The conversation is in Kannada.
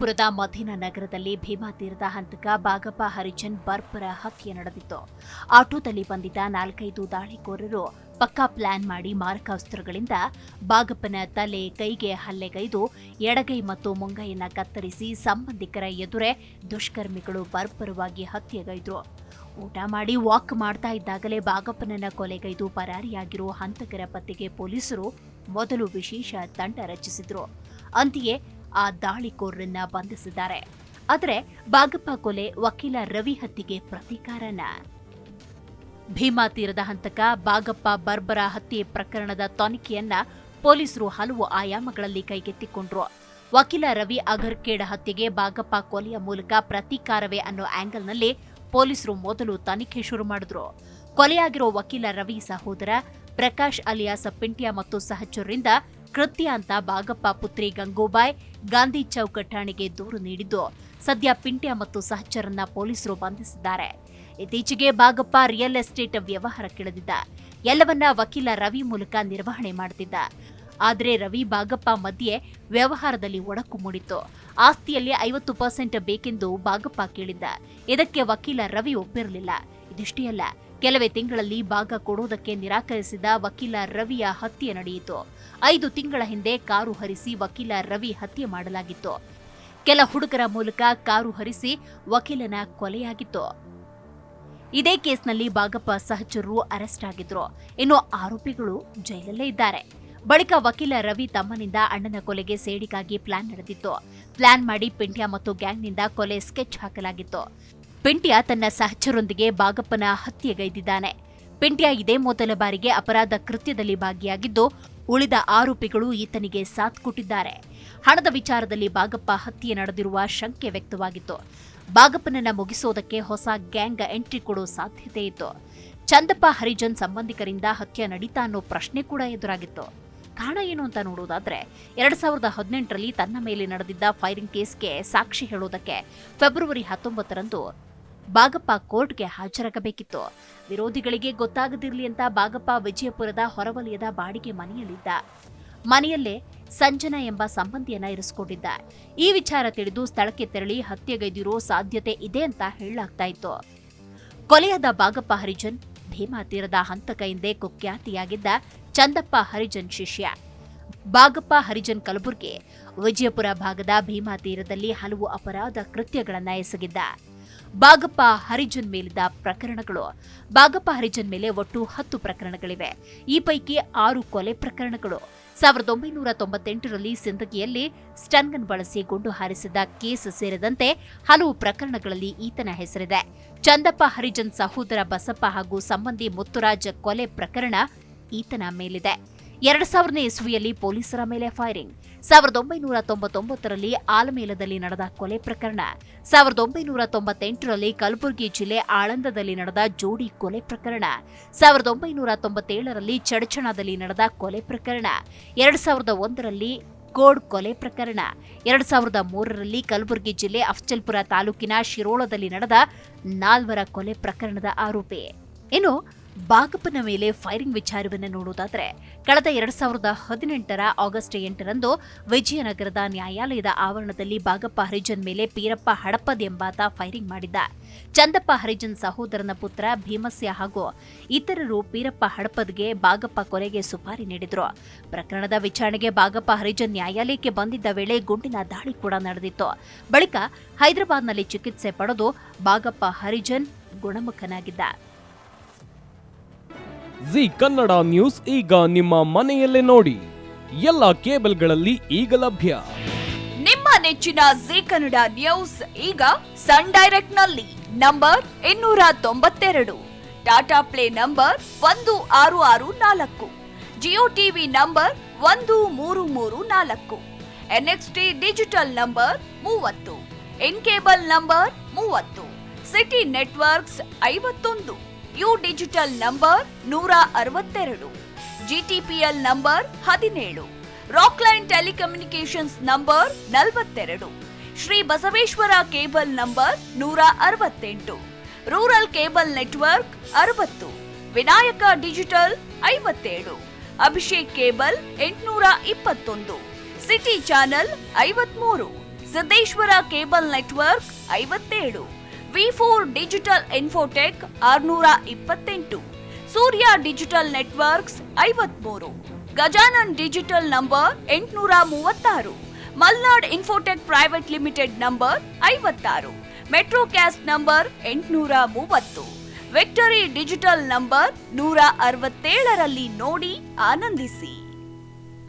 ವಿಜಯಪುರದ ಮದೀನಾ ನಗರದಲ್ಲಿ ಭೀಮಾ ತೀರದ ಹಂತಕ ಬಾಗಪ್ಪ ಹರಿಜನ್ ಬರ್ಬರ ಹತ್ಯೆ ನಡೆದಿತ್ತು. ಆಟೋದಲ್ಲಿ ಬಂದಿದ್ದ 4-5 ದಾಳಿಕೋರರು ಪಕ್ಕಾ ಪ್ಲಾನ್ ಮಾಡಿ ಮಾರಕಾಸ್ತ್ರಗಳಿಂದ ಬಾಗಪ್ಪನ ತಲೆ, ಕೈಗೆ ಹಲ್ಲೆಗೈದು ಎಡಗೈ ಮತ್ತು ಮುಂಗೈಯನ್ನ ಕತ್ತರಿಸಿ ಸಂಬಂಧಿಕರ ಎದುರೇ ದುಷ್ಕರ್ಮಿಗಳು ಬರ್ಬರವಾಗಿ ಹತ್ಯೆಗೈದ್ರು. ಊಟ ಮಾಡಿ ವಾಕ್ ಮಾಡ್ತಾ ಇದ್ದಾಗಲೇ ಬಾಗಪ್ಪನನ್ನ ಕೊಲೆಗೈದು ಪರಾರಿಯಾಗಿರೋ ಹಂತಕರ ಪತ್ತೆಗೆ ಪೊಲೀಸರು ಮೊದಲು ವಿಶೇಷ ತಂಡ ರಚಿಸಿದ್ರು. ಅಂತೆಯೇ ಆ ದಾಳಿಕೋರರನ್ನ ಬಂಧಿಸಿದ್ದಾರೆ. ಆದರೆ ಬಾಗಪ್ಪ ಕೊಲೆ ವಕೀಲ ರವಿ ಹತ್ಯೆಗೆ ಪ್ರತೀಕಾರನ. ಭೀಮಾ ತೀರದ ಹಂತಕ ಬಾಗಪ್ಪ ಬರ್ಬರ ಹತ್ಯೆ ಪ್ರಕರಣದ ತನಿಖೆಯನ್ನ ಪೊಲೀಸರು ಹಲವು ಆಯಾಮಗಳಲ್ಲಿ ಕೈಗೆತ್ತಿಕೊಂಡ್ರು. ವಕೀಲ ರವಿ ಅಗರ್ಕೇಡ ಹತ್ಯೆಗೆ ಬಾಗಪ್ಪ ಕೊಲೆಯ ಮೂಲಕ ಪ್ರತೀಕಾರವೇ ಅನ್ನೋ ಆಂಗಲ್ನಲ್ಲಿ ಪೊಲೀಸರು ಮೊದಲು ತನಿಖೆ ಶುರು ಮಾಡಿದ್ರು. ಕೊಲೆಯಾಗಿರೋ ವಕೀಲ ರವಿ ಸಹೋದರ ಪ್ರಕಾಶ್ ಅಲಿಯಾಸ್ ಪಿಂಟ್ಯ ಮತ್ತು ಸಹಚರರಿಂದ ಕೃತ್ಯ ಅಂತ ಬಾಗಪ್ಪ ಪುತ್ರಿ ಗಂಗೂಬಾಯ್ ಗಾಂಧಿ ಚೌಕ್ ಠಾಣೆಗೆ ದೂರು ನೀಡಿದ್ದು, ಸದ್ಯ ಪಿಂಟ್ಯ ಮತ್ತು ಸಹಚರನ್ನ ಪೊಲೀಸರು ಬಂಧಿಸಿದ್ದಾರೆ. ಇತ್ತೀಚೆಗೆ ಬಾಗಪ್ಪ ರಿಯಲ್ ಎಸ್ಟೇಟ್ ವ್ಯವಹಾರಕ್ಕಿಳಿದಿದ್ದ. ಎಲ್ಲವನ್ನ ವಕೀಲ ರವಿ ಮೂಲಕ ನಿರ್ವಹಣೆ ಮಾಡುತ್ತಿದ್ದ. ಆದರೆ ರವಿ ಬಾಗಪ್ಪ ಮಧ್ಯೆ ವ್ಯವಹಾರದಲ್ಲಿ ಒಡಕು ಮೂಡಿತ್ತು. ಆಸ್ತಿಯಲ್ಲಿ 50% ಬೇಕೆಂದು ಬಾಗಪ್ಪ ಕೇಳಿದ್ದ. ಇದಕ್ಕೆ ವಕೀಲ ರವಿ ಒಪ್ಪಿರಲಿಲ್ಲ. ಇದಿಷ್ಟೇ ಅಲ್ಲ, ಕೆಲವೇ ತಿಂಗಳಲ್ಲಿ ಭಾಗ ಕೊಡೋದಕ್ಕೆ ನಿರಾಕರಿಸಿದ ವಕೀಲ ರವಿಯ ಹತ್ಯೆ ನಡೆಯಿತು. 5 ತಿಂಗಳ ಹಿಂದೆ ಕಾರು ಹರಿಸಿ ವಕೀಲ ರವಿ ಹತ್ಯೆ ಮಾಡಲಾಗಿತ್ತು. ಕೆಲ ಹುಡುಗರ ಮೂಲಕ ಕಾರು ಹರಿಸಿ ವಕೀಲನ ಕೊಲೆಯಾಗಿತ್ತು. ಇದೇ ಕೇಸ್ನಲ್ಲಿ ಬಾಗಪ್ಪ ಸಹಚರರು ಅರೆಸ್ಟ್ ಆಗಿದ್ರು. ಇನ್ನು ಆರೋಪಿಗಳು ಜೈಲಲ್ಲೇ ಇದ್ದಾರೆ. ಬಳಿಕ ವಕೀಲ ರವಿ ತಮ್ಮನಿಂದ ಅಣ್ಣನ ಕೊಲೆಗೆ ಸೇಡಿಗಾಗಿ ಪ್ಲಾನ್ ನಡೆದಿತ್ತು. ಪ್ಲಾನ್ ಮಾಡಿ ಪಿಂಟ್ಯ ಮತ್ತು ಗ್ಯಾಂಗ್ನಿಂದ ಕೊಲೆ ಸ್ಕೆಚ್ ಹಾಕಲಾಗಿತ್ತು. ಪಿಂಟ್ಯ ತನ್ನ ಸಹಚರರೊಂದಿಗೆ ಬಾಗಪ್ಪನ ಹತ್ಯೆಗೈದಿದ್ದಾನೆ. ಪಿಂಟ್ಯ ಇದೇ ಮೊದಲ ಬಾರಿಗೆ ಅಪರಾಧ ಕೃತ್ಯದಲ್ಲಿ ಭಾಗಿಯಾಗಿದ್ದು, ಉಳಿದ ಆರೋಪಿಗಳು ಈತನಿಗೆ ಸಾಥ್ ಕೊಟ್ಟಿದ್ದಾರೆ. ಹಣದ ವಿಚಾರದಲ್ಲಿ ಬಾಗಪ್ಪ ಹತ್ಯೆ ನಡೆದಿರುವ ಶಂಕೆ ವ್ಯಕ್ತವಾಗಿತ್ತು. ಬಾಗಪ್ಪನನ್ನ ಮುಗಿಸೋದಕ್ಕೆ ಹೊಸ ಗ್ಯಾಂಗ್ ಎಂಟ್ರಿ ಕೊಡೋ ಸಾಧ್ಯತೆ ಇತ್ತು. ಚಂದಪ್ಪ ಹರಿಜನ್ ಸಂಬಂಧಿಕರಿಂದ ಹತ್ಯೆ ನಡೀತಾ ಅನ್ನೋ ಪ್ರಶ್ನೆ ಕೂಡ ಎದುರಾಗಿತ್ತು. ಕಾರಣ ಏನು ಅಂತ ನೋಡೋದಾದ್ರೆ, 2018ರಲ್ಲಿ ತನ್ನ ಮೇಲೆ ನಡೆದಿದ್ದ ಫೈರಿಂಗ್ ಕೇಸ್ಗೆ ಸಾಕ್ಷಿ ಹೇಳೋದಕ್ಕೆ ಫೆಬ್ರವರಿ 19ರಂದು ಬಾಗಪ್ಪ ಕೋರ್ಟ್ಗೆ ಹಾಜರಾಗಬೇಕಿತ್ತು. ವಿರೋಧಿಗಳಿಗೆ ಗೊತ್ತಾಗದಿರಲಿ ಅಂತ ಬಾಗಪ್ಪ ವಿಜಯಪುರದ ಹೊರವಲಯದ ಬಾಡಿಗೆ ಮನೆಯಲ್ಲಿದ್ದ. ಮನೆಯಲ್ಲೇ ಸಂಜನಾ ಎಂಬ ಸಂಬಂಧಿಯನ್ನ ಇರಿಸಿಕೊಂಡಿದ್ದ. ಈ ವಿಚಾರ ತಿಳಿದು ಸ್ಥಳಕ್ಕೆ ತೆರಳಿ ಹತ್ಯೆಗೈದಿರೋ ಸಾಧ್ಯತೆ ಇದೆ ಅಂತ ಹೇಳಲಾಗ್ತಾ ಇತ್ತು. ಕೊಲೆಯಾದ ಬಾಗಪ್ಪ ಹರಿಜನ್ ಭೀಮಾ ತೀರದ ಹಂತಕ ಎಂದೇ ಕುಖ್ಯಾತಿಯಾಗಿದ್ದ ಚಂದಪ್ಪ ಹರಿಜನ್ ಶಿಷ್ಯ. ಬಾಗಪ್ಪ ಹರಿಜನ್ ಕಲಬುರ್ಗಿ ವಿಜಯಪುರ ಭಾಗದ ಭೀಮಾ ತೀರದಲ್ಲಿ ಹಲವು ಅಪರಾಧ ಕೃತ್ಯಗಳನ್ನ ಎಸಗಿದ್ದ. ಬಾಗಪ್ಪ ಹರಿಜನ್ ಮೇಲಿದ್ದ ಪ್ರಕರಣಗಳು. ಬಾಗಪ್ಪ ಹರಿಜನ್ ಮೇಲೆ ಒಟ್ಟು 10 ಪ್ರಕರಣಗಳಿವೆ. ಈ ಪೈಕಿ 6 ಕೊಲೆ ಪ್ರಕರಣಗಳು. 1998ರಲ್ಲಿ ಸಿಂದಗಿಯಲ್ಲಿ ಸ್ಟನ್ಗನ್ ಬಳಸಿ ಗುಂಡು ಹಾರಿಸಿದ ಕೇಸ್ ಸೇರಿದಂತೆ ಹಲವು ಪ್ರಕರಣಗಳಲ್ಲಿ ಈತನ ಹೆಸರಿದೆ. ಚಂದಪ್ಪ ಹರಿಜನ್ ಸಹೋದರ ಬಸಪ್ಪ ಹಾಗೂ ಸಂಬಂಧಿ ಮುತ್ತುರಾಜ್ ಕೊಲೆ ಪ್ರಕರಣ ಈತನ ಮೇಲಿದೆ. 2000ನೇ ಇಸ್ವಿಯಲ್ಲಿ ಪೊಲೀಸರ ಮೇಲೆ ಫೈರಿಂಗ್. 1999ರಲ್ಲಿ ಆಲಮೇಲದಲ್ಲಿ ನಡೆದ ಕೊಲೆ ಪ್ರಕರಣ. 1998ರಲ್ಲಿ ಕಲಬುರಗಿ ಜಿಲ್ಲೆ ಆಳಂದದಲ್ಲಿ ನಡೆದ ಜೋಡಿ ಕೊಲೆ ಪ್ರಕರಣ. 1997ರಲ್ಲಿ ಚಡಚಣದಲ್ಲಿ ನಡೆದ ಕೊಲೆ ಪ್ರಕರಣ. 2001ರಲ್ಲಿ ಕೋಡ್ ಕೊಲೆ ಪ್ರಕರಣ. 2003ರಲ್ಲಿ ಕಲಬುರಗಿ ಜಿಲ್ಲೆ ಅಫ್ಜಲ್ಪುರ ತಾಲೂಕಿನ ಶಿರೋಳದಲ್ಲಿ ನಡೆದ 4 ಕೊಲೆ ಪ್ರಕರಣದ ಆರೋಪಿ. ಇನ್ನು ಬಾಗಪ್ಪನ ಮೇಲೆ ಫೈರಿಂಗ್ ವಿಚಾರವನ್ನು ನೋಡುವುದಾದ್ರೆ, ಕಳೆದ 2018ರ ಆಗಸ್ಟ್ 8ರಂದು ವಿಜಯನಗರದ ನ್ಯಾಯಾಲಯದ ಆವರಣದಲ್ಲಿ ಬಾಗಪ್ಪ ಹರಿಜನ್ ಮೇಲೆ ಪೀರಪ್ಪ ಹಡಪದ್ ಎಂಬಾತ ಫೈರಿಂಗ್ ಮಾಡಿದ್ದ. ಚಂದಪ್ಪ ಹರಿಜನ್ ಸಹೋದರನ ಪುತ್ರ ಭೀಮಸ್ಯ ಹಾಗೂ ಇತರರು ಪೀರಪ್ಪ ಹಡಪದ್ಗೆ ಬಾಗಪ್ಪ ಕೊಲೆಗೆ ಸುಪಾರಿ ನೀಡಿದ್ರು. ಪ್ರಕರಣದ ವಿಚಾರಣೆಗೆ ಬಾಗಪ್ಪ ಹರಿಜನ್ ನ್ಯಾಯಾಲಯಕ್ಕೆ ಬಂದಿದ್ದ ವೇಳೆ ಗುಂಡಿನ ದಾಳಿ ಕೂಡ ನಡೆದಿತ್ತು. ಬಳಿಕ ಹೈದರಾಬಾದ್ನಲ್ಲಿ ಚಿಕಿತ್ಸೆ ಪಡೆದು ಬಾಗಪ್ಪ ಹರಿಜನ್ ಗುಣಮುಖನಾಗಿದ್ದ. ಜಿ ಕನ್ನಡ ನ್ಯೂಸ್ ಈಗ ನಿಮ್ಮ ಮನೆಯಲ್ಲೇ ನೋಡಿ. ಎಲ್ಲ ಕೇಬಲ್ಗಳಲ್ಲಿ ಈಗ ಲಭ್ಯ. ನಿಮ್ಮ ನೆಚ್ಚಿನ ಜಿ ಕನ್ನಡ ನ್ಯೂಸ್ ಈಗ ಸನ್ ಡೈರೆಕ್ಟ್ ನಲ್ಲಿ number 292, Tata Play number 1664, Jio TV number 1334, NXT digital number 30, in cable number 30, city networks 51, U digital number 162, GTPL number 17, Rockline telecommunications number 42, Shri Basaveshwara cable number 168, rural cable network 60, Vinayaka digital 57, Abhishek cable 821, city channel 53, Siddeshwara cable network 57, ವಿ4 digital infotech 628, Surya digital networks 53, Gajanan digital number 836, Malnad infotech private limited number 56, Metrocast number 830, victory digital number 167ರಲ್ಲಿ ನೋಡಿ ಆನಂದಿಸಿ.